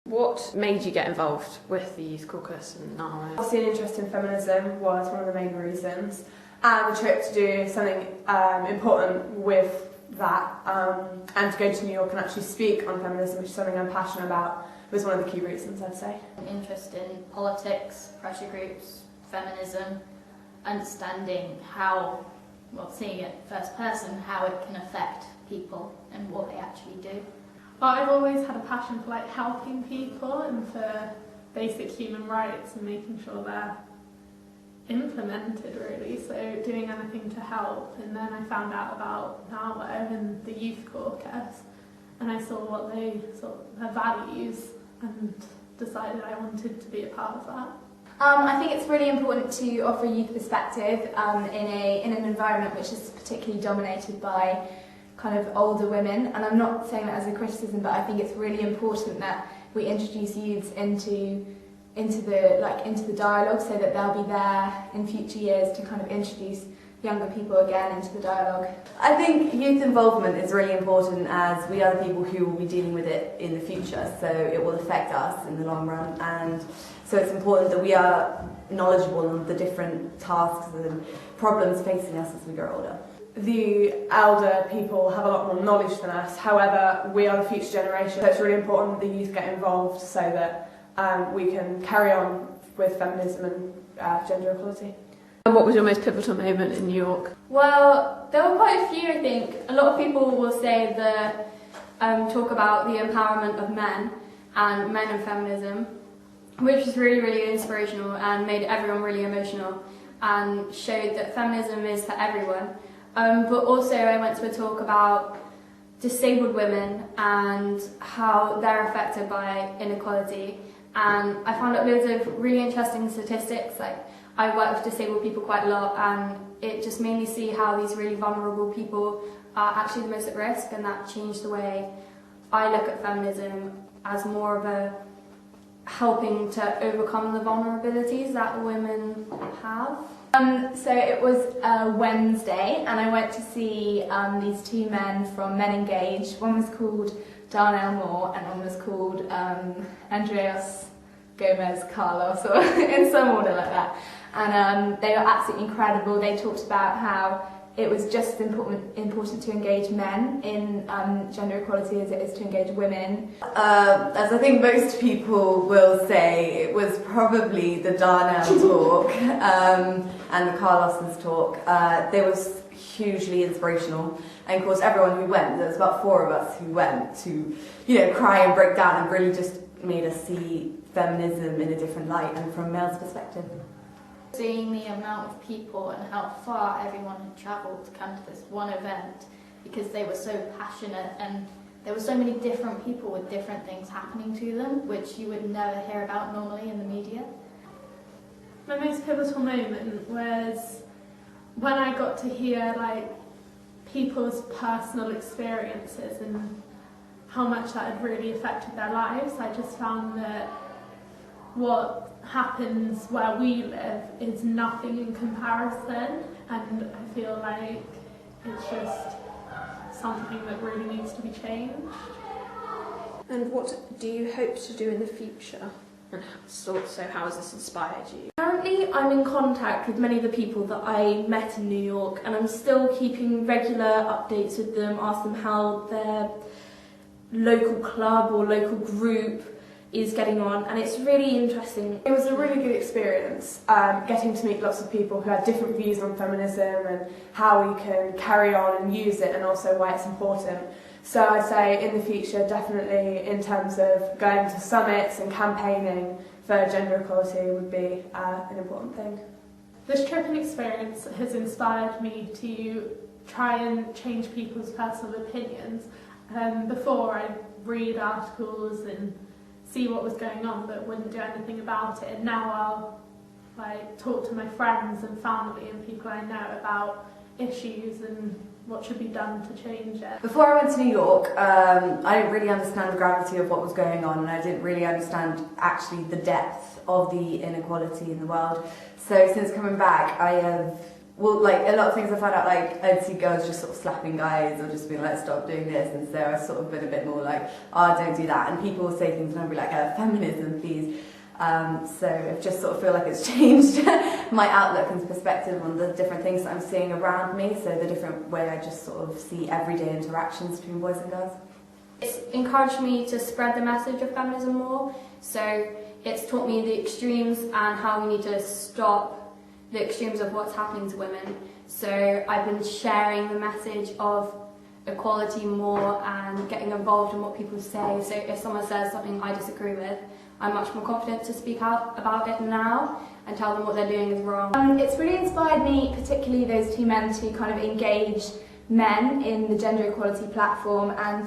What made you get involved with the Youth Caucus and NAWO? Obviously an interest in feminism was one of the main reasons, and the trip to do something important with that and to go to New York and actually speak on feminism, which is something I'm passionate about, was one of the key reasons, I'd say. Interest in politics, pressure groups, feminism, understanding how, well, seeing it first person, how it can affect people and what they actually do. Well, I've always had a passion for helping people and for basic human rights and making sure they're implemented, really, so doing anything to help. And then I found out about NAWO and the Youth Caucus, and I saw what their values, and decided I wanted to be a part of that. I think it's really important to offer a youth perspective in an environment which is particularly dominated by kind of older women, and I'm not saying that as a criticism, but I think it's really important that we introduce youths into the dialogue, so that they'll be there in future years to kind of introduce younger people again into the dialogue. I think youth involvement is really important, as we are the people who will be dealing with it in the future, so it will affect us in the long run, and so it's important that we are knowledgeable on the different tasks and problems facing us as we grow older. The elder people have a lot more knowledge than us, however we are the future generation, so it's really important that the youth get involved so that we can carry on with feminism and gender equality. And what was your most pivotal moment in New York? Well, there were quite a few, I think. A lot of people will say that talk about the empowerment of men and feminism, which was really, really inspirational and made everyone really emotional and showed that feminism is for everyone. But also I went to a talk about disabled women and how they're affected by inequality, and I found out loads of really interesting statistics. I work with disabled people quite a lot, and it just made me see how these really vulnerable people are actually the most at risk, and that changed the way I look at feminism as more of a helping to overcome the vulnerabilities that women have. So it was Wednesday, and I went to see these two men from Men Engage. One was called Darnell Moore, and one was called Andreas Gomez Carlos, or in some order like that. And they were absolutely incredible. They talked about how it was just as important to engage men in gender equality as it is to engage women. As I think most people will say, it was probably the Darnell talk and the Carlos's talk. They were hugely inspirational, and of course everyone who went, there was about 4 of us who went to, cry and break down, and really just made us see feminism in a different light and from a male's perspective. Seeing the amount of people and how far everyone had travelled to come to this one event, because they were so passionate and there were so many different people with different things happening to them, which you would never hear about normally in the media. My most pivotal moment was when I got to hear people's personal experiences and how much that had really affected their lives. I just found that what happens where we live is nothing in comparison, and I feel like it's just something that really needs to be changed. And what do you hope to do in the future? And so how has this inspired you? Currently, I'm in contact with many of the people that I met in New York, and I'm still keeping regular updates with them, ask them how their local club or local group is getting on, and it's really interesting. It was a really good experience, getting to meet lots of people who had different views on feminism and how we can carry on and use it, and also why it's important. So I'd say in the future, definitely in terms of going to summits and campaigning for gender equality would be an important thing. This trip and experience has inspired me to try and change people's personal opinions. Before, I'd read articles and see what was going on, but wouldn't do anything about it. And now I'll talk to my friends and family and people I know about issues and what should be done to change it. Before I went to New York, I didn't really understand the gravity of what was going on, and I didn't really understand actually the depth of the inequality in the world. So since coming back, I have well, like a lot of things I found out, like I'd see girls just sort of slapping guys or just being like, stop doing this, and so I've sort of been a bit more like, oh, don't do that. And people will say things and I'll be like, feminism, please. So I just sort of feel like it's changed my outlook and perspective on the different things that I'm seeing around me, so the different way I just sort of see everyday interactions between boys and girls. It's encouraged me to spread the message of feminism more, so it's taught me the extremes and how we need to stop the extremes of what's happening to women. So I've been sharing the message of equality more and getting involved in what people say. So if someone says something I disagree with, I'm much more confident to speak out about it now and tell them what they're doing is wrong. It's really inspired me, particularly those two men, to kind of engage men in the gender equality platform, and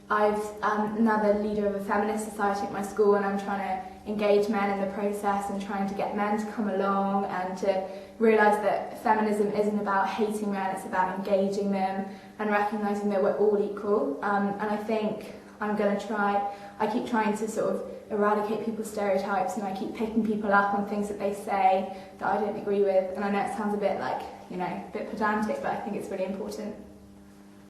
I'm another leader of a feminist society at my school, and I'm trying to engage men in the process and trying to get men to come along and to realise that feminism isn't about hating men, it's about engaging them and recognising that we're all equal. And I think I keep trying to sort of eradicate people's stereotypes, and I keep picking people up on things that they say that I don't agree with. And I know it sounds a bit like, a bit pedantic, but I think it's really important.